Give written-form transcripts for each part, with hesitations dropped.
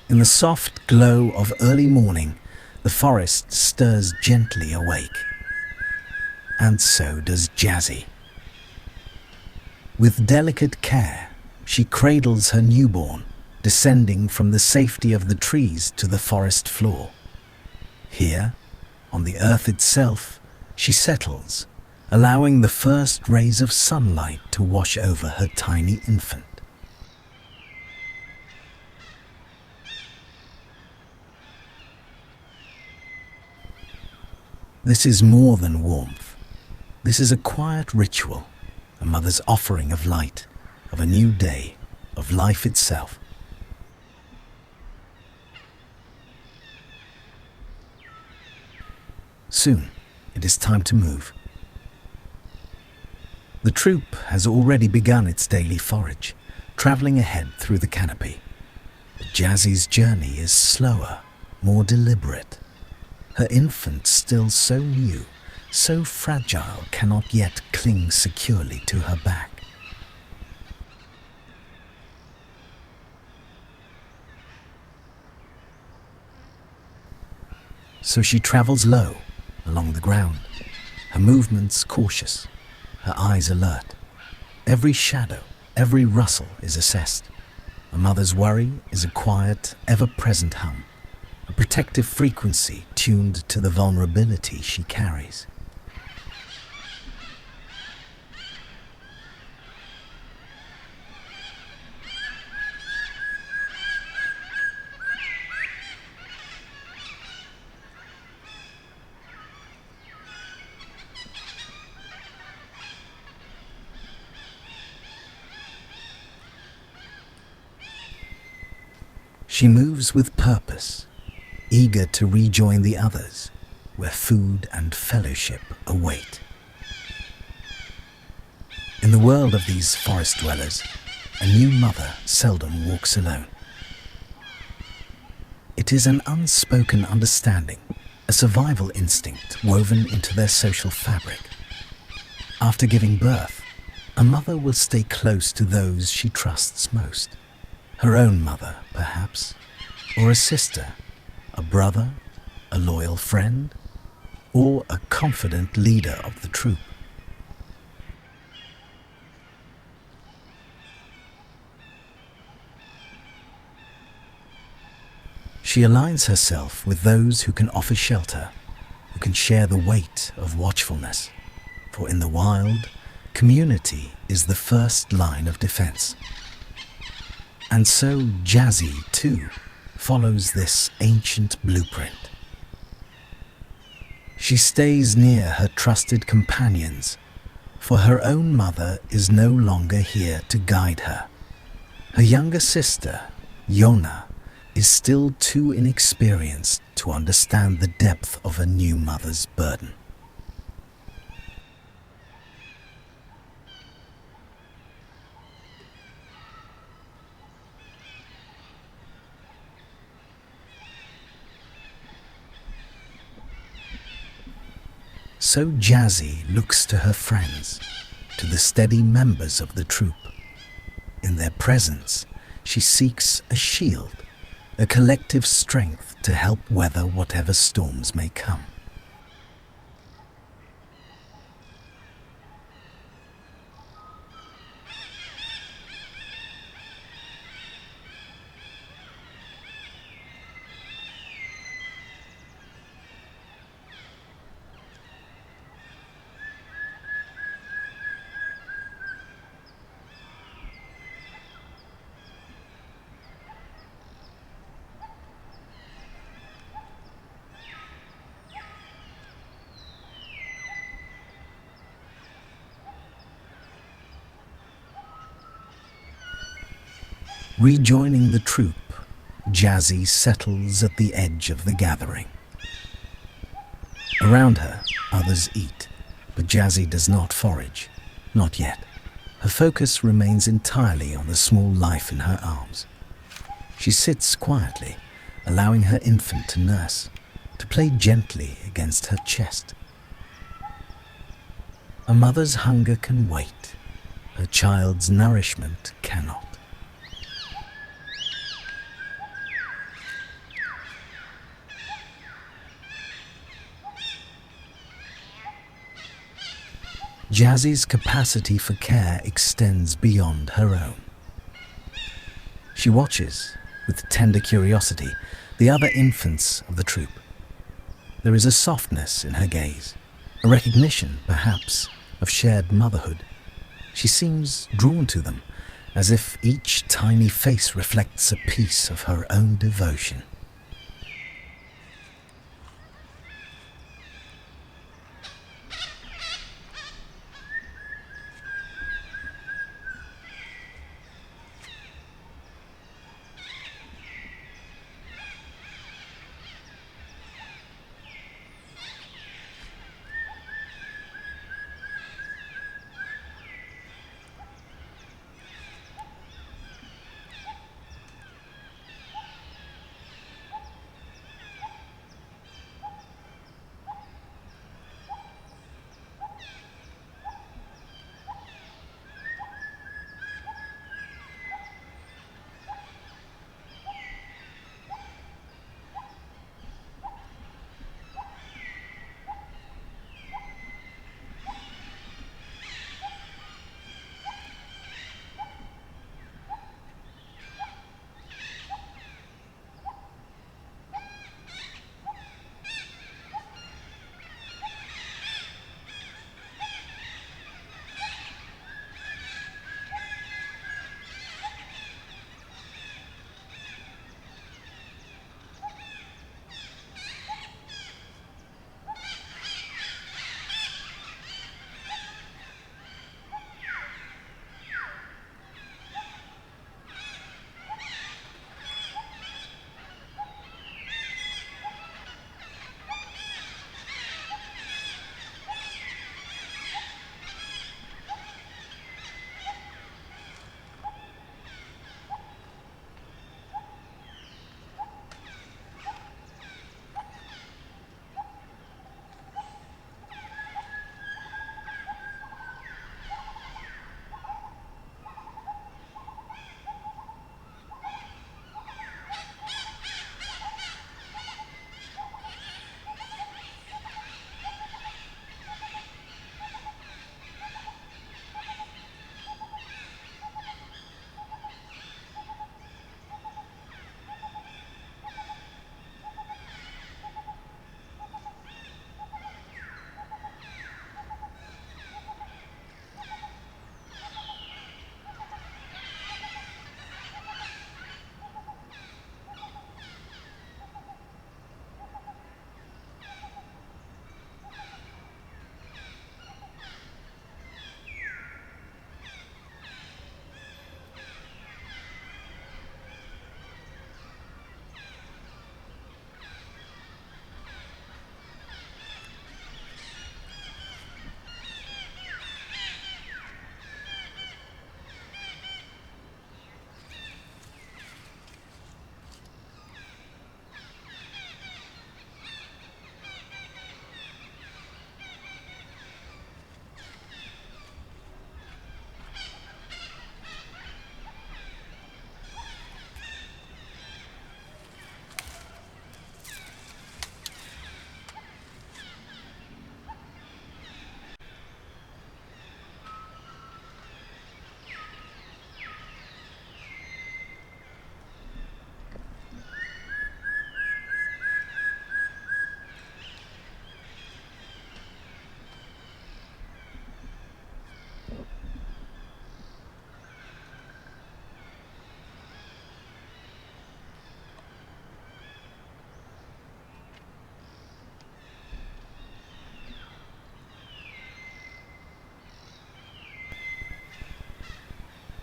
In the soft glow of early morning, the forest stirs gently awake. And so does Jazzy. With delicate care, she cradles her newborn, descending from the safety of the trees to the forest floor. Here, on the earth itself, she settles, allowing the first rays of sunlight to wash over her tiny infant. This is more than warmth. This is a quiet ritual, a mother's offering of light, of a new day, of life itself. Soon, it is time to move. The troop has already begun its daily forage, traveling ahead through the canopy. But Jazzy's journey is slower, more deliberate. Her infant, still so new, so fragile, cannot yet cling securely to her back. So she travels low, along the ground, her movements cautious, her eyes alert. Every shadow, every rustle is assessed. A mother's worry is a quiet, ever-present hum, a protective frequency tuned to the vulnerability she carries. She moves with purpose, eager to rejoin the others, where food and fellowship await. In the world of these forest dwellers, a new mother seldom walks alone. It is an unspoken understanding, a survival instinct woven into their social fabric. After giving birth, a mother will stay close to those she trusts most. Her own mother, perhaps, or a sister, a brother, a loyal friend, or a confident leader of the troop. She aligns herself with those who can offer shelter, who can share the weight of watchfulness, for in the wild, community is the first line of defense. And so Jazzy, too, follows this ancient blueprint. She stays near her trusted companions, for her own mother is no longer here to guide her. Her younger sister, Yona, is still too inexperienced to understand the depth of a new mother's burden. So Jazzy looks to her friends, to the steady members of the troop. In their presence, she seeks a shield, a collective strength to help weather whatever storms may come. Rejoining the troop, Jazzy settles at the edge of the gathering. Around her, others eat, but Jazzy does not forage, not yet. Her focus remains entirely on the small life in her arms. She sits quietly, allowing her infant to nurse, to play gently against her chest. A mother's hunger can wait, her child's nourishment cannot. Jazzy's capacity for care extends beyond her own. She watches, with tender curiosity, the other infants of the troop. There is a softness in her gaze, a recognition, perhaps, of shared motherhood. She seems drawn to them, as if each tiny face reflects a piece of her own devotion.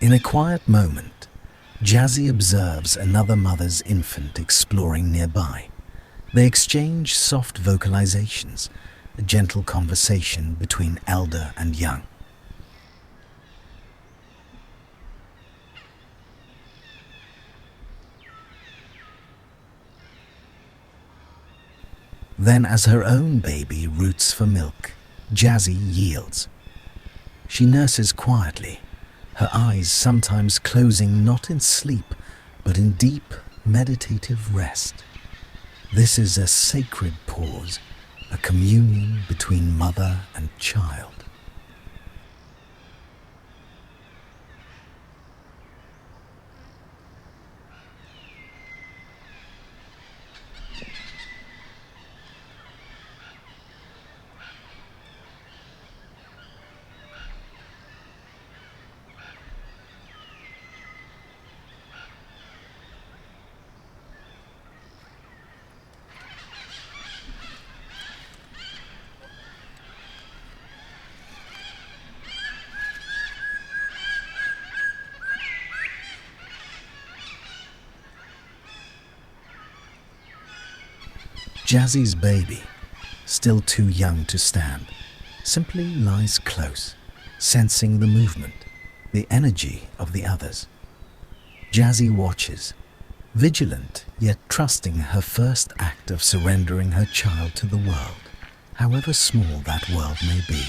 In a quiet moment, Jazzy observes another mother's infant exploring nearby. They exchange soft vocalizations, a gentle conversation between elder and young. Then, as her own baby roots for milk, Jazzy yields. She nurses quietly, her eyes sometimes closing not in sleep, but in deep, meditative rest. This is a sacred pause, a communion between mother and child. Jazzy's baby, still too young to stand, simply lies close, sensing the movement, the energy of the others. Jazzy watches, vigilant yet trusting her first act of surrendering her child to the world, however small that world may be.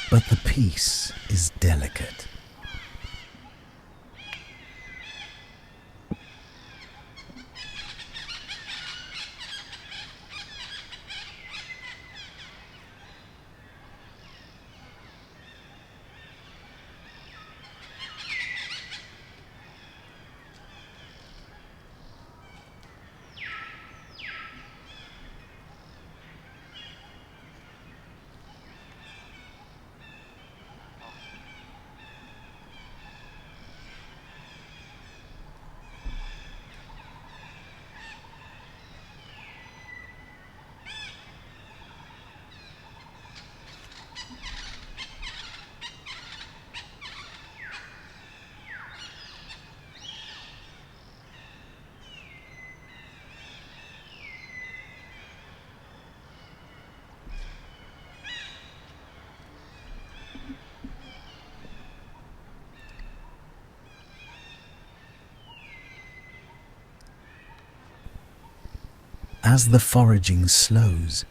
But the peace is delicate. As the foraging slows,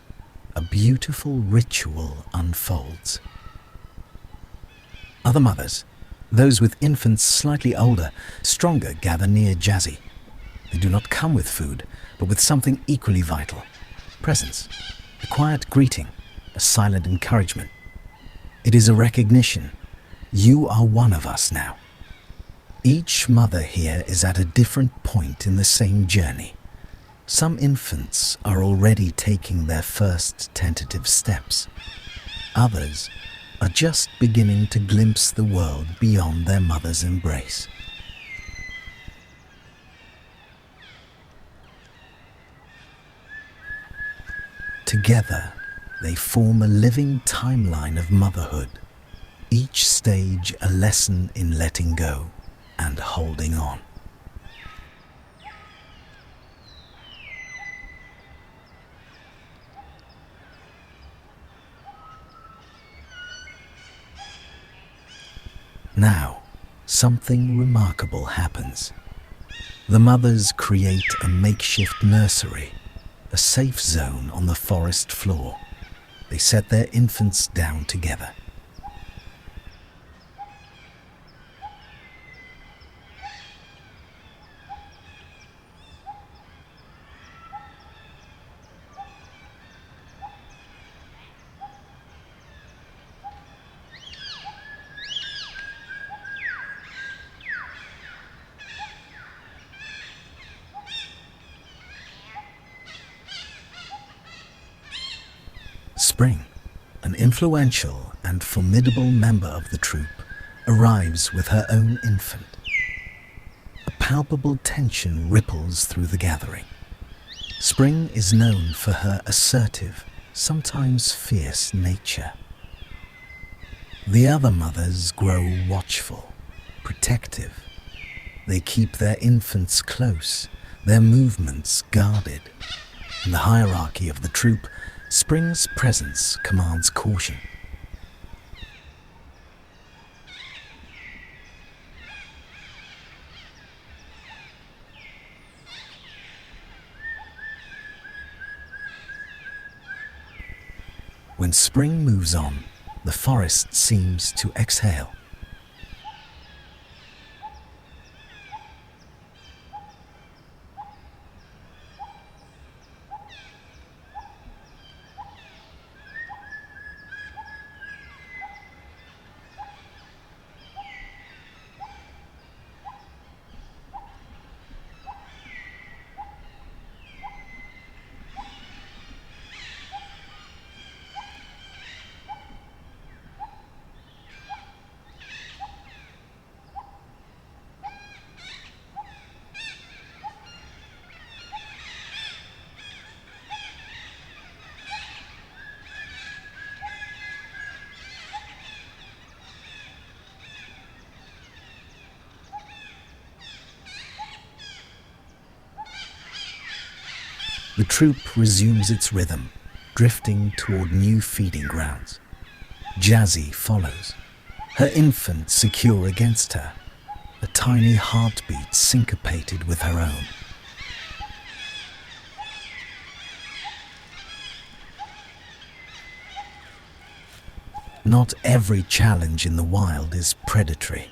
a beautiful ritual unfolds. Other mothers, those with infants slightly older, stronger, gather near Jazzy. They do not come with food, but with something equally vital: presence, a quiet greeting, a silent encouragement. It is a recognition: you are one of us now. Each mother here is at a different point in the same journey. Some infants are already taking their first tentative steps. Others are just beginning to glimpse the world beyond their mother's embrace. Together, they form a living timeline of motherhood, each stage a lesson in letting go and holding on. Now, something remarkable happens. The mothers create a makeshift nursery, a safe zone on the forest floor. They set their infants down together. Spring, an influential and formidable member of the troop, arrives with her own infant. A palpable tension ripples through the gathering. Spring is known for her assertive, sometimes fierce nature. The other mothers grow watchful, protective. They keep their infants close, their movements guarded. In the hierarchy of the troop, Spring's presence commands caution. When spring moves on, the forest seems to exhale. The troop resumes its rhythm, drifting toward new feeding grounds. Jazzy follows, her infant secure against her, a tiny heartbeat syncopated with her own. Not every challenge in the wild is predatory.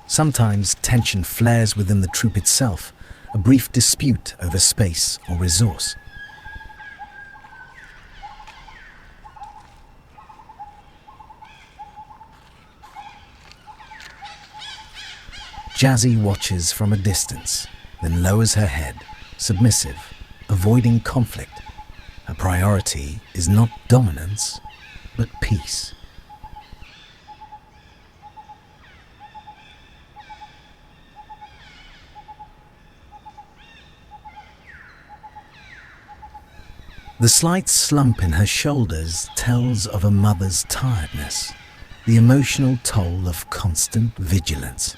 Sometimes tension flares within the troop itself, a brief dispute over space or resource. Jazzy watches from a distance, then lowers her head, submissive, avoiding conflict. Her priority is not dominance, but peace. The slight slump in her shoulders tells of a mother's tiredness, the emotional toll of constant vigilance.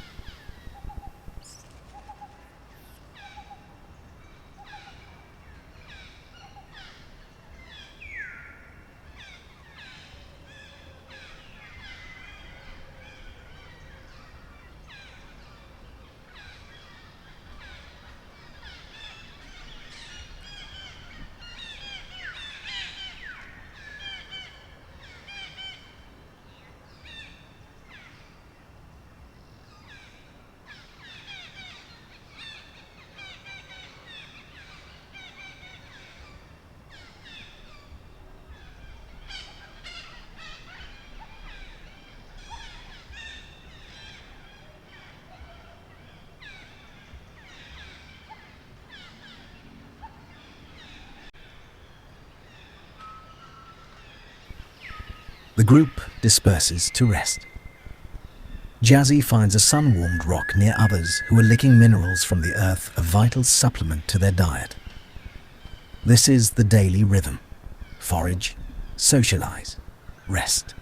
The group disperses to rest. Jazzy finds a sun-warmed rock near others who are licking minerals from the earth, a vital supplement to their diet. This is the daily rhythm: forage, socialize, rest.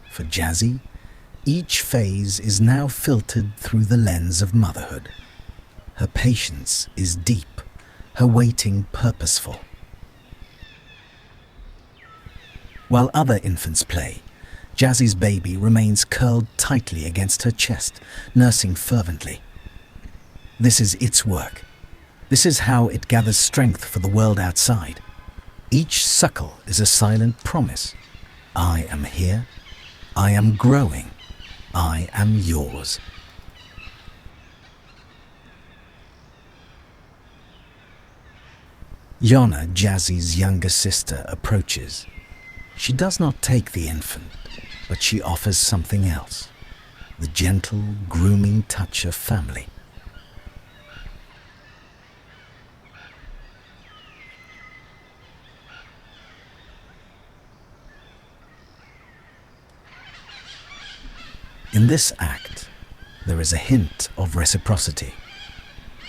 For Jazzy, each phase is now filtered through the lens of motherhood. Her patience is deep, her waiting purposeful. While other infants play, Jazzy's baby remains curled tightly against her chest, nursing fervently. This is its work. This is how it gathers strength for the world outside. Each suckle is a silent promise. I am here. I am growing. I am yours. Yona, Jazzy's younger sister, approaches. She does not take the infant, but she offers something else: the gentle, grooming touch of family. In this act, there is a hint of reciprocity.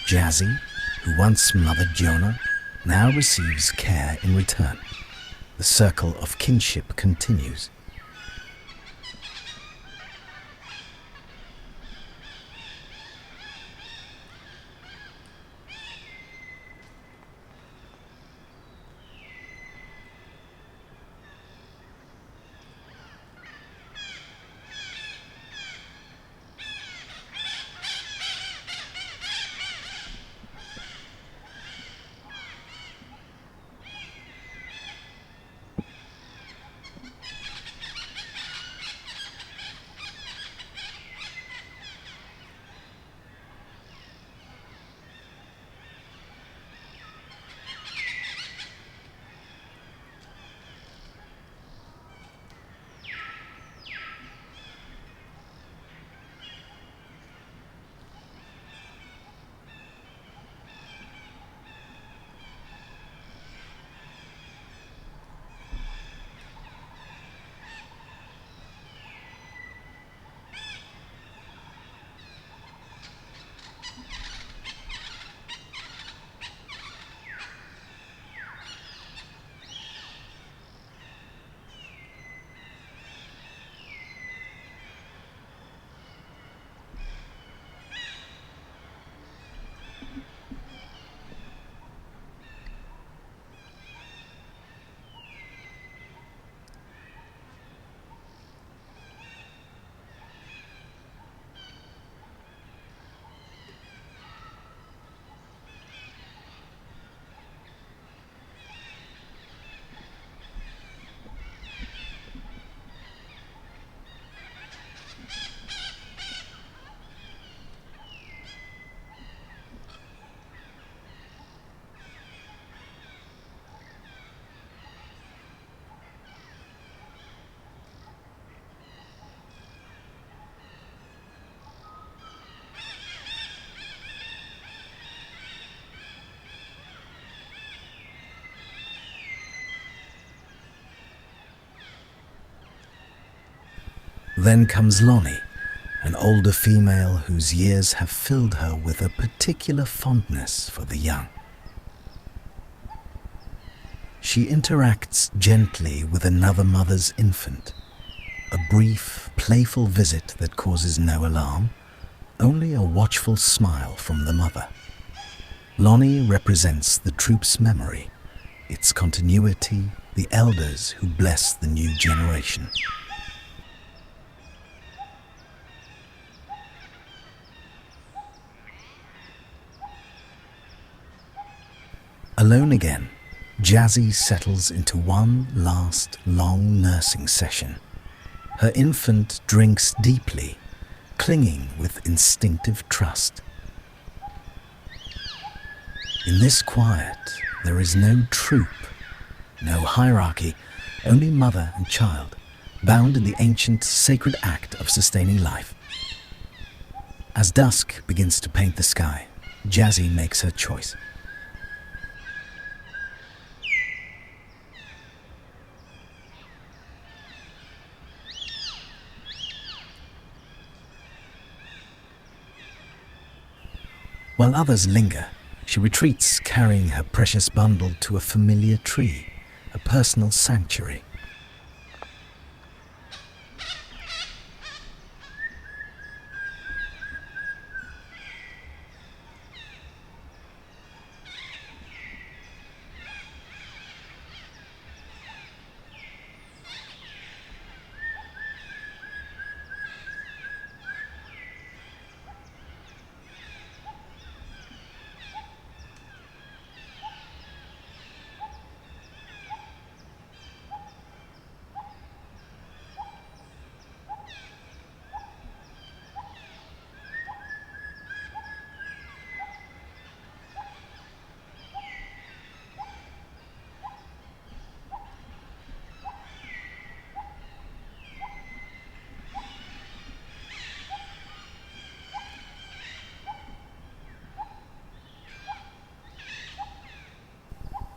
Jazzy, who once mothered Yona, now receives care in return. The circle of kinship continues. Then comes Lonnie, an older female whose years have filled her with a particular fondness for the young. She interacts gently with another mother's infant, a brief, playful visit that causes no alarm, only a watchful smile from the mother. Lonnie represents the troop's memory, its continuity, the elders who bless the new generation. Alone again, Jazzy settles into one last long nursing session. Her infant drinks deeply, clinging with instinctive trust. In this quiet, there is no troop, no hierarchy, only mother and child, bound in the ancient sacred act of sustaining life. As dusk begins to paint the sky, Jazzy makes her choice. While others linger, she retreats, carrying her precious bundle to a familiar tree, a personal sanctuary.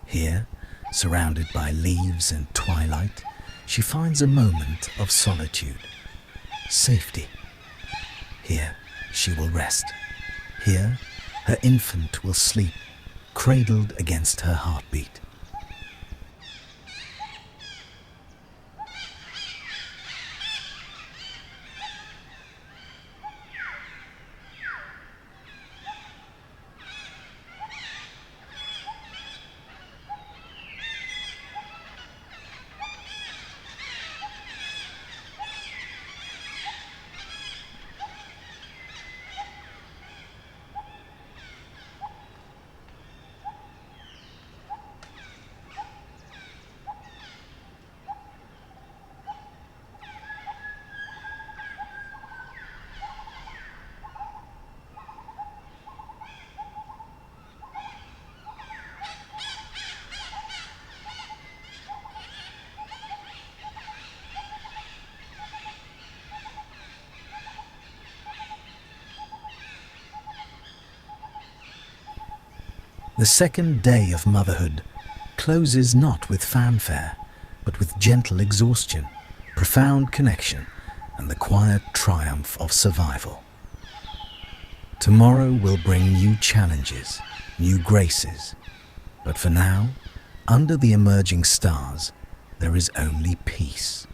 Here, surrounded by leaves and twilight, she finds a moment of solitude, safety. Here she will rest. Here her infant will sleep, cradled against her heartbeat. The second day of motherhood closes not with fanfare, but with gentle exhaustion, profound connection, and the quiet triumph of survival. Tomorrow will bring new challenges, new graces, but for now, under the emerging stars, there is only peace.